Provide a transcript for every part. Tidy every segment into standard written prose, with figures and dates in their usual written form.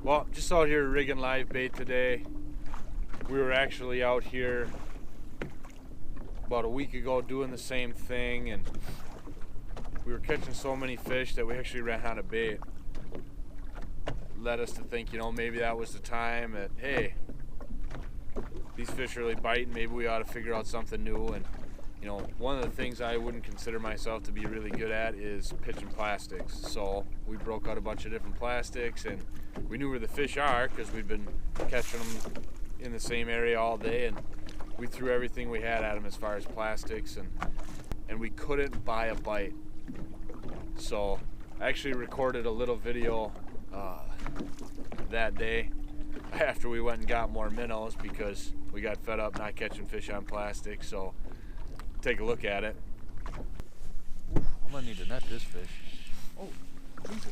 Well, just out here rigging live bait today. We were actually out here about a week ago doing the same thing, and we were catching so many fish that we actually ran out of bait. Led us to think, maybe that was the time that, hey, these fish are really biting, maybe we ought to figure out something new. And one of the things I wouldn't consider myself to be really good at is pitching plastics. So we broke out a bunch of different plastics, and we knew where the fish are because we'd been catching them in the same area all day, and we threw everything we had at them as far as plastics, and we couldn't buy a bite. So I actually recorded a little video that day after we went and got more minnows because we got fed up not catching fish on plastic. So take a look at it. Ooh, I'm gonna need to net this fish. Oh, Jesus.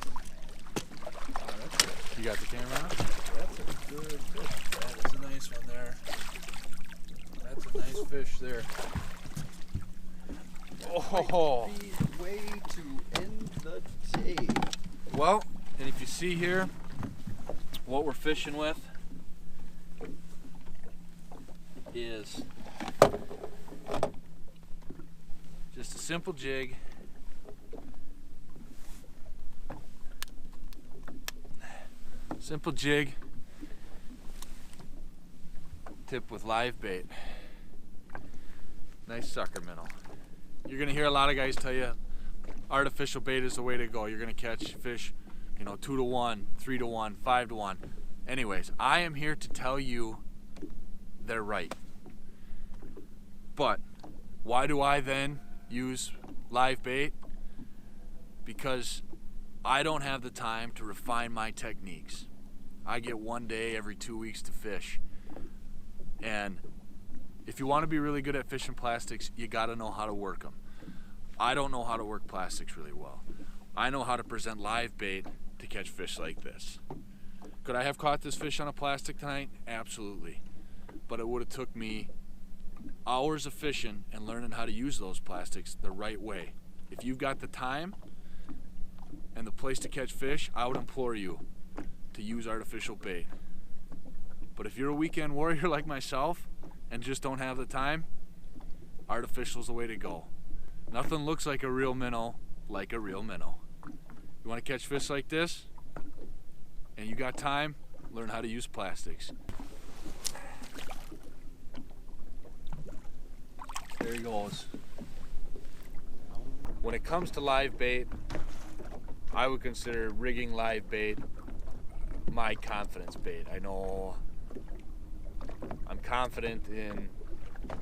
That's good. You got the camera on? That's a good fish. That is a nice one there. That's a nice fish there. Oh. Might be the way to end the day. Well, and if you see here what we're fishing with is just a simple jig. Simple jig tipped with live bait. Nice sucker minnow. You're gonna hear a lot of guys tell you artificial bait is the way to go. You're gonna catch fish, 2 to 1, 3 to 1, 5 to 1. Anyways, I am here to tell you they're right. But why do I then use live bait? Because I don't have the time to refine my techniques. I get one day every 2 weeks to fish. And if you want to be really good at fishing plastics, you got to know how to work them. I don't know how to work plastics really well. I know how to present live bait to catch fish like this. Could I have caught this fish on a plastic tonight? Absolutely. But it would have took me hours of fishing and learning how to use those plastics the right way. If you've got the time and the place to catch fish, I would implore you to use artificial bait. But if you're a weekend warrior like myself and just don't have the time, artificial's the way to go. Nothing looks like a real minnow like a real minnow. You want to catch fish like this and you got time, learn how to use plastics. There he goes. When it comes to live bait, I would consider rigging live bait my confidence bait. I know I'm confident in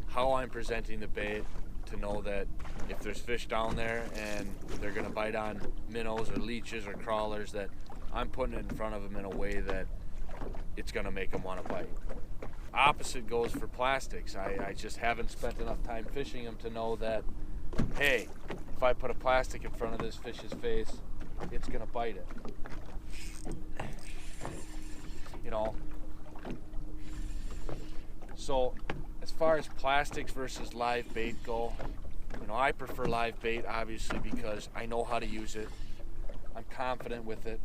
how I'm presenting the bait to know that if there's fish down there and they're gonna bite on minnows or leeches or crawlers, that I'm putting it in front of them in a way that it's gonna make them wanna bite. Opposite goes for plastics. I just haven't spent enough time fishing them to know that, hey, if I put a plastic in front of this fish's face, it's gonna bite it. So as far as plastics versus live bait go, I prefer live bait obviously because I know how to use it. I'm confident with it.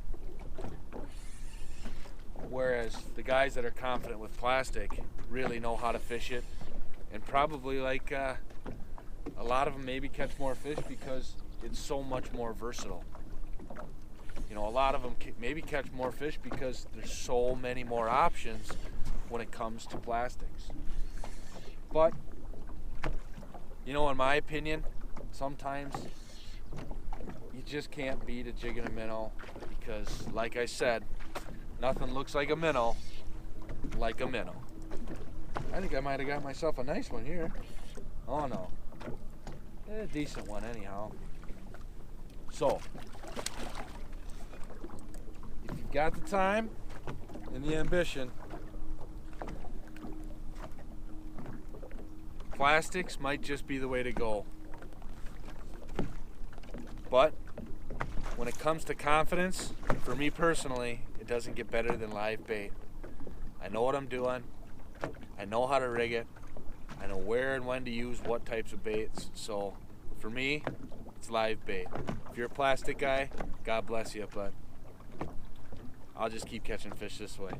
Whereas the guys that are confident with plastic really know how to fish it, and probably a lot of them maybe catch more fish because it's so much more versatile. A lot of them maybe catch more fish because there's so many more options when it comes to plastics. But, in my opinion, sometimes you just can't beat a jig and a minnow because, like I said, nothing looks like a minnow like a minnow. I think I might have got myself a nice one here. Oh no. A decent one anyhow. So, if you've got the time and the ambition, plastics might just be the way to go. But when it comes to confidence, for me personally, it doesn't get better than live bait. I know what I'm doing. I know how to rig it. I know where and when to use what types of baits. So for me, it's live bait. If you're a plastic guy, God bless you, but I'll just keep catching fish this way.